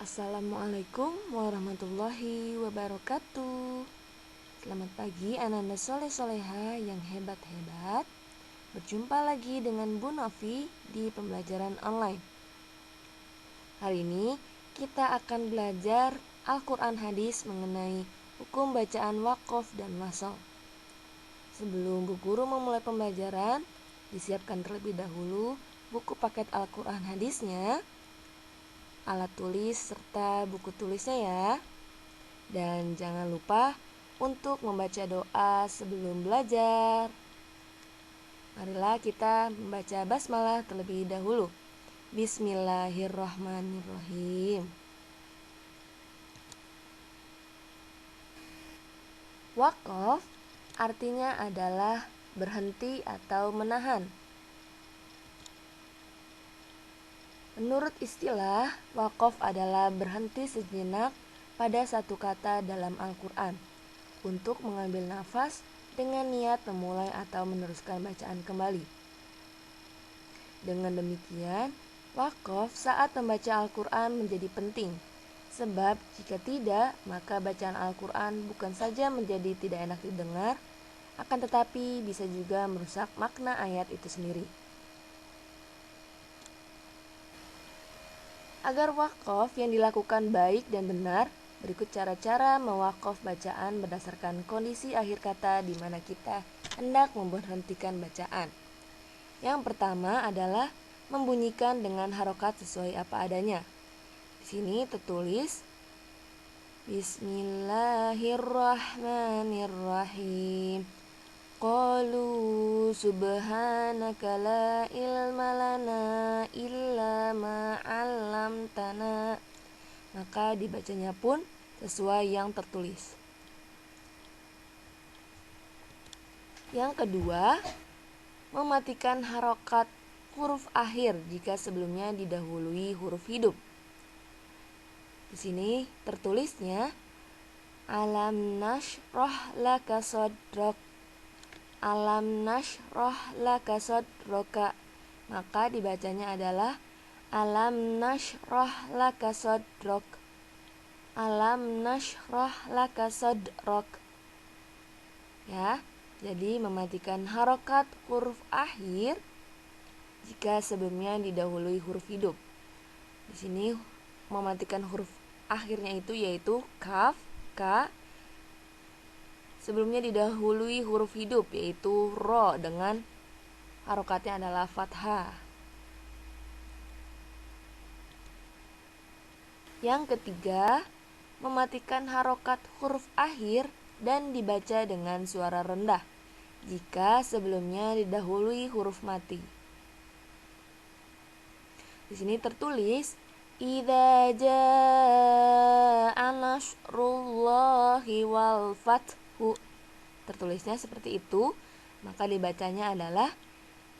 Assalamualaikum warahmatullahi wabarakatuh. Selamat pagi anak-anak soleh-soleha yang hebat-hebat. Berjumpa lagi dengan Bu Novi di pembelajaran online. Hari ini kita akan belajar Al-Quran Hadis mengenai hukum bacaan waqaf dan wasol. Sebelum Bu Guru memulai pembelajaran, disiapkan terlebih dahulu buku paket Al-Quran Hadisnya, alat tulis serta buku tulisnya ya. Dan jangan lupa untuk membaca doa sebelum belajar. Marilah kita membaca basmalah terlebih dahulu. Bismillahirrahmanirrahim. Waqaf artinya adalah berhenti atau menahan. Menurut istilah, waqaf adalah berhenti sejenak pada satu kata dalam Al-Quran untuk mengambil nafas dengan niat memulai atau meneruskan bacaan kembali. Dengan demikian, waqaf saat membaca Al-Quran menjadi penting, sebab jika tidak, maka bacaan Al-Quran bukan saja menjadi tidak enak didengar, akan tetapi bisa juga merusak makna ayat itu sendiri. Agar wakaf yang dilakukan baik dan benar, berikut cara-cara mewakaf bacaan berdasarkan kondisi akhir kata di mana kita hendak memberhentikan bacaan. Yang pertama adalah membunyikan dengan harokat sesuai apa adanya. Di sini tertulis Bismillahirrahmanirrahim. Qalu subhanaka la ilma lana illa ma 'allamtana. Maka dibacanya pun sesuai yang tertulis. Yang kedua, mematikan harokat huruf akhir jika sebelumnya didahului huruf hidup. Di sini tertulisnya Alam nashrah laka sadrak. Alam nashrah laka sadroka. Maka dibacanya adalah Alam nashrah laka sadrok. Alam nashrah laka sadrok. Ya, jadi mematikan harokat huruf akhir jika sebelumnya didahului huruf hidup. Di sini mematikan huruf akhirnya itu yaitu kaf, ka. Sebelumnya didahului huruf hidup yaitu ro dengan harokatnya adalah fathah. Yang ketiga, mematikan harokat huruf akhir dan dibaca dengan suara rendah jika sebelumnya didahului huruf mati. Di sini tertulis Idza jaa nasrullahi wal fathu. Tertulisnya seperti itu, maka dibacanya adalah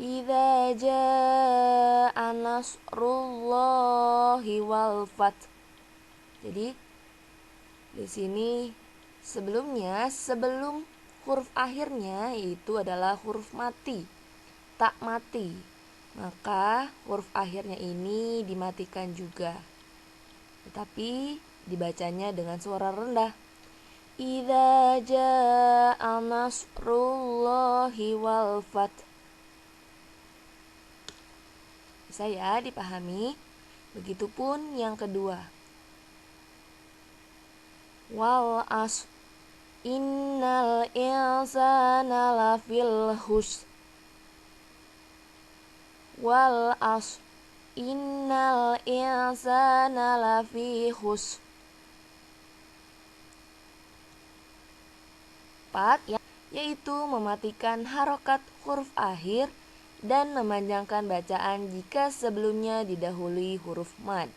Idza jaa nasrullahi wal fath. Jadi di sini sebelum huruf akhirnya yaitu adalah huruf mati, tak mati. Maka huruf akhirnya ini dimatikan juga. Tetapi dibacanya dengan suara rendah. Idza jaa nasrullahi wal fath. Bisa ya dipahami? Begitupun yang kedua. Wal asr innal insana lafil khusr. Wal asr innal insana lafi khusr. 4, yaitu mematikan harokat huruf akhir dan memanjangkan bacaan jika sebelumnya didahului huruf mad.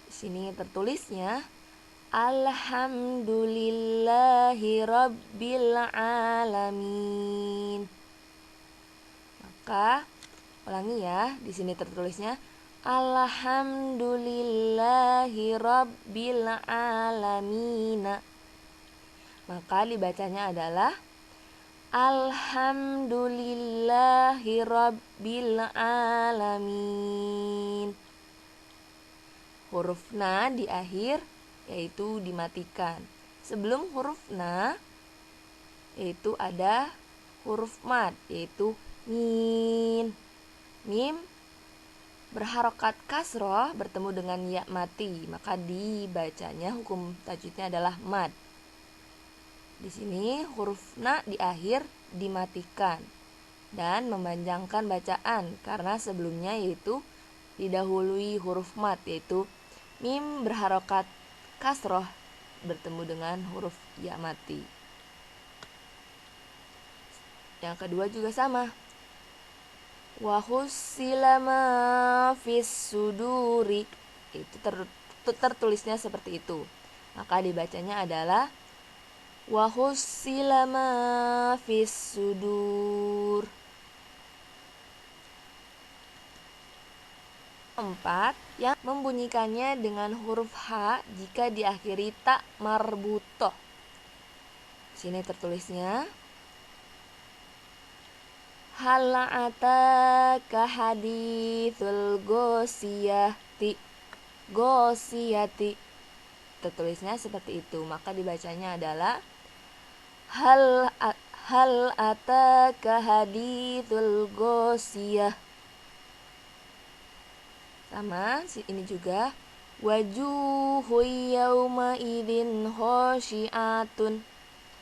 Di sini tertulisnya Alhamdulillahi rabbil alamin. Maka ulangi ya, di sini tertulisnya Alhamdulillahi rabbil alamin. Maka dibacanya adalah Alhamdulillahi rabbil alamin. huruf na di akhir yaitu dimatikan. Sebelum huruf na yaitu ada huruf mad yaitu min. Mim berharokat kasroh bertemu dengan ya mati, maka dibacanya hukum tajwidnya adalah mad. Di sini huruf na di akhir dimatikan dan memanjangkan bacaan karena sebelumnya yaitu didahului huruf mad yaitu mim berharokat kasroh bertemu dengan huruf ya mati. Yang kedua juga sama. Wa hussila ma fis suduri, itu tertulisnya seperti itu. Maka dibacanya adalah wa hussila ma fis sudur. 4. Yang membunyikannya dengan huruf H jika diakhiri ta marbutoh. Sini tertulisnya hal ataka haditsul gosiyati. Tertulisnya seperti itu, maka dibacanya adalah hal ataka haditsul gosiyah. Sama ini juga wajuhu yauma idzin khosyi'atun.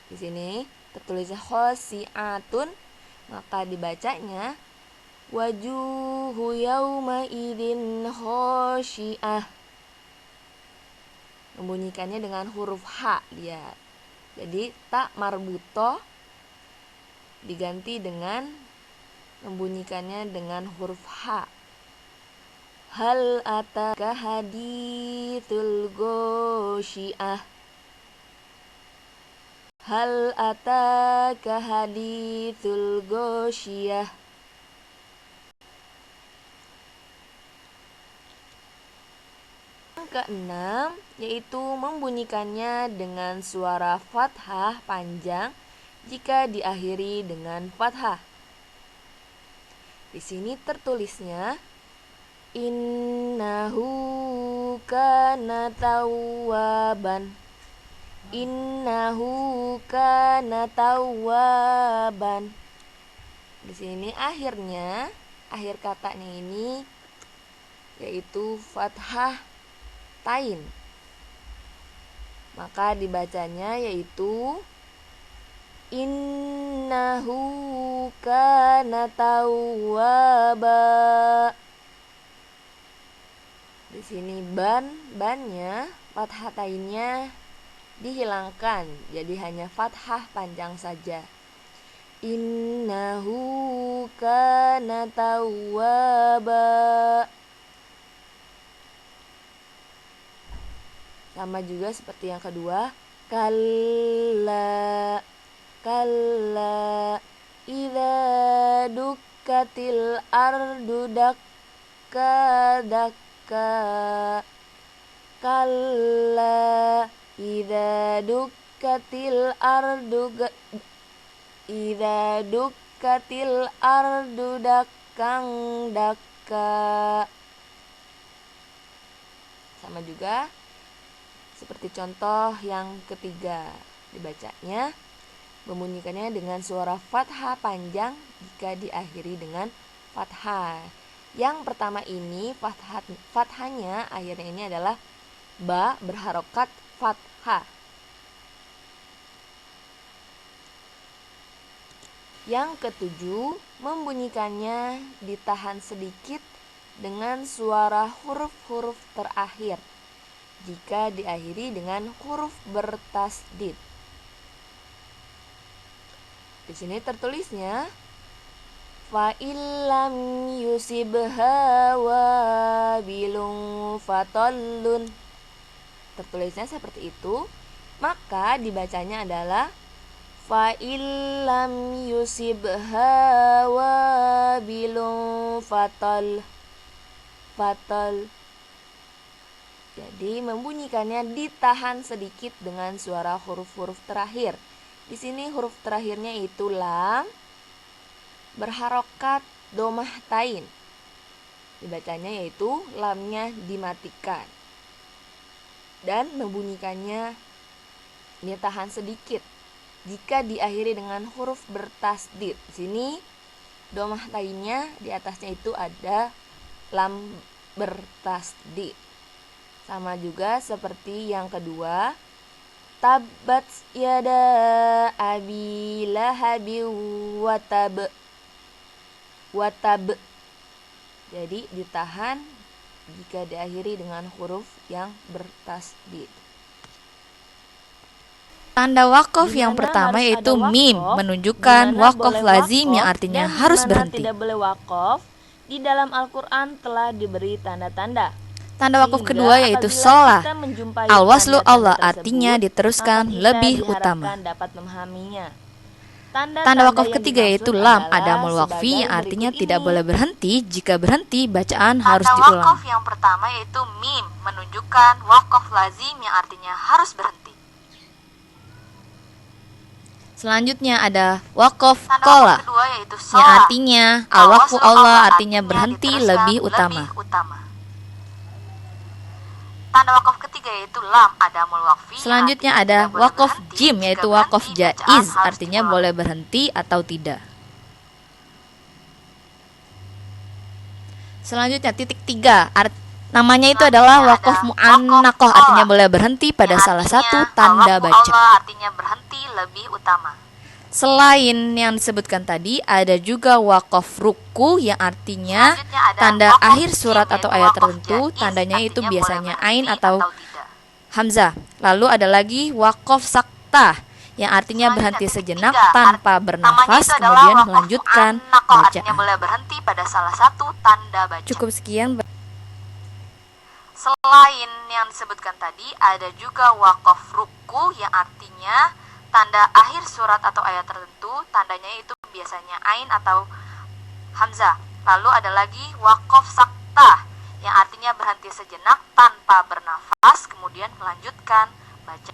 Di sini tertulisnya khosyi'atun, maka dibacanya wajuhu yauma idzin khosyi'ah. Membunyikannya dengan huruf H, lihat. Jadi ta marbutoh diganti dengan membunyikannya dengan huruf H. Hal ataka haditsul gosyi'ah. Hal ataka haditsul gosyi'ah. Yang keenam yaitu membunyikannya dengan suara fathah panjang jika diakhiri dengan fathah. Di sini tertulisnya innahu kana tawwaban. Innahu kana tawwaban. Di sini akhir katanya ini yaitu fathah tain. Maka dibacanya yaitu innahu kana tawwaba. Di sini bannya fathah tainnya dihilangkan, jadi hanya fathah panjang saja. Innahu kana tawwaba. Sama juga seperti yang kedua, kalla idza dukkatil ardu dakka kalla idza dukkatil ardu dakkang dakka. Sama juga seperti contoh yang ketiga, dibacanya membunyikannya dengan suara fathah panjang jika diakhiri dengan fathah. Yang pertama ini fathahnya akhirnya ini adalah ba berharokat fathah. Yang ketujuh, membunyikannya ditahan sedikit dengan suara huruf-huruf terakhir jika diakhiri dengan huruf bertasdid. Di sini tertulisnya fa illam yusibha wabilun fatallun. Tertulisnya seperti itu, maka dibacanya adalah fa illam yusibha wabilun fatal. Jadi membunyikannya ditahan sedikit dengan suara huruf-huruf terakhir. Di sini huruf terakhirnya itu lam berharokat domah tain. Dibacanya yaitu lamnya dimatikan. dan membunyikannya ditahan sedikit jika diakhiri dengan huruf bertasdid. Di sini domah lainnya di atasnya itu ada lam bertasdid. Sama juga seperti yang kedua, tabat yada abi lahabi watab. Jadi ditahan jika diakhiri dengan huruf yang bertasdid. Tanda wakof yang pertama yaitu mim, menunjukkan wakof lazim yang artinya harus berhenti. Tidak boleh wakof, di dalam Al-Quran telah diberi tanda-tanda. Tanda wakof kedua yaitu sholah. Al-waslu Allah artinya diteruskan lebih utama. Dapat memahaminya. Tanda wakof ketiga yaitu lam adamul waqfi yang artinya tidak boleh berhenti. Jika berhenti, bacaan harus diulang. Tanda wakof yang pertama yaitu mim, menunjukkan wakof lazim yang artinya harus berhenti. Selanjutnya ada wakof kola yang artinya al-waqfu Allah artinya berhenti lebih utama. Tanda wakof ketiga yaitu lam adamul waqfi. Selanjutnya ada wakof jim yaitu wakof jaiz artinya boleh berhenti atau tidak. Selanjutnya titik 3 namanya itu adalah wakof mu'annaqoh artinya boleh berhenti pada salah satu tanda baca. Artinya berhenti lebih utama. Selain yang disebutkan tadi, ada juga wakof ruku yang artinya tanda akhir surat atau ayat tertentu, tandanya itu biasanya ain atau hamzah. Lalu ada lagi wakof saktah yang artinya berhenti sejenak tanpa bernafas kemudian melanjutkan bacaan. Artinya boleh berhenti pada salah satu tanda baca. Cukup sekian. Selain yang disebutkan tadi, ada juga wakof ruku yang artinya tanda akhir surat atau ayat tertentu, tandanya itu biasanya ain atau hamzah. Lalu ada lagi wakof saktah yang artinya berhenti sejenak tanpa bernafas kemudian melanjutkan baca.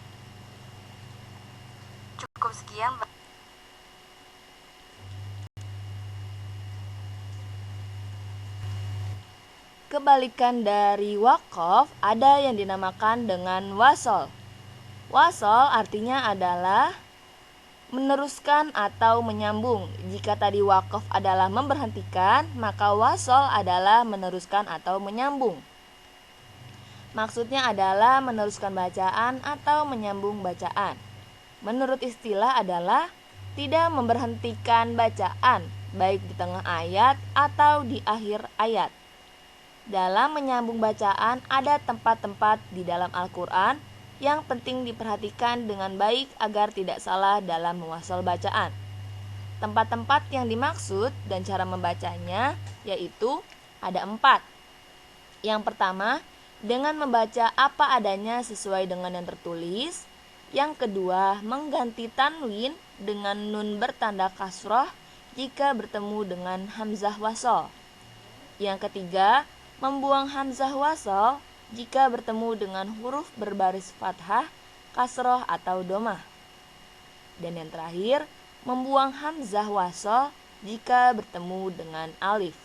Cukup sekian. Kebalikan dari wakof ada yang dinamakan dengan wasol. Wasol artinya adalah meneruskan atau menyambung. Jika tadi wakof adalah memberhentikan, maka wasol adalah meneruskan atau menyambung. Maksudnya adalah meneruskan bacaan atau menyambung bacaan. Menurut istilah adalah tidak memberhentikan bacaan, baik di tengah ayat atau di akhir ayat. Dalam menyambung bacaan ada tempat-tempat di dalam Al-Quran yang penting diperhatikan dengan baik agar tidak salah dalam mewasal bacaan. Tempat-tempat yang dimaksud dan cara membacanya yaitu ada 4. Yang pertama, dengan membaca apa adanya sesuai dengan yang tertulis. Yang kedua, mengganti tanwin dengan nun bertanda kasroh jika bertemu dengan hamzah wasol. Yang ketiga, membuang hamzah wasol jika bertemu dengan huruf berbaris fathah, kasroh atau domah. Dan yang terakhir, membuang hamzah wasol jika bertemu dengan alif.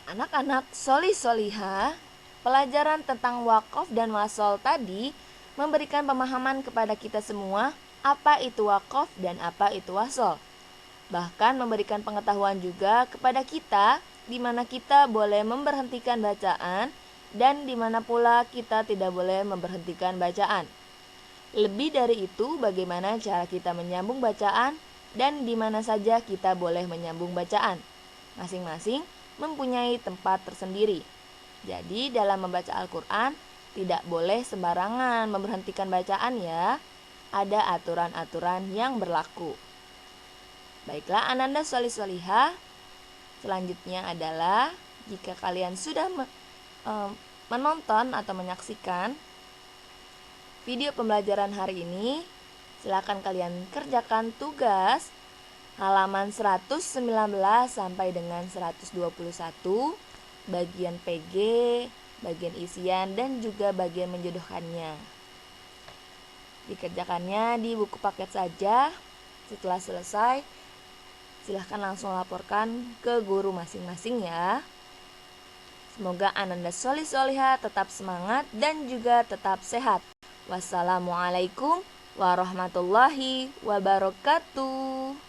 Anak-anak soli-soliha, pelajaran tentang wakof dan wasol tadi memberikan pemahaman kepada kita semua apa itu wakof dan apa itu wasol. Bahkan memberikan pengetahuan juga kepada kita di mana kita boleh memberhentikan bacaan dan di mana pula kita tidak boleh memberhentikan bacaan. Lebih dari itu, bagaimana cara kita menyambung bacaan dan di mana saja kita boleh menyambung bacaan. Masing-masing mempunyai tempat tersendiri. Jadi dalam membaca Al-Quran tidak boleh sembarangan memberhentikan bacaan ya. Ada aturan-aturan yang berlaku. Baiklah Ananda Solih-Solihah, selanjutnya adalah jika kalian sudah menonton atau menyaksikan video pembelajaran hari ini, silakan kalian kerjakan tugas halaman 119 sampai dengan 121, bagian PG, bagian isian, dan juga bagian menjodohkannya. Dikerjakannya di buku paket saja. Setelah selesai, silahkan langsung laporkan ke guru masing-masing ya. Semoga Ananda Solih-Solihah tetap semangat dan juga tetap sehat. Wassalamualaikum warahmatullahi wabarakatuh.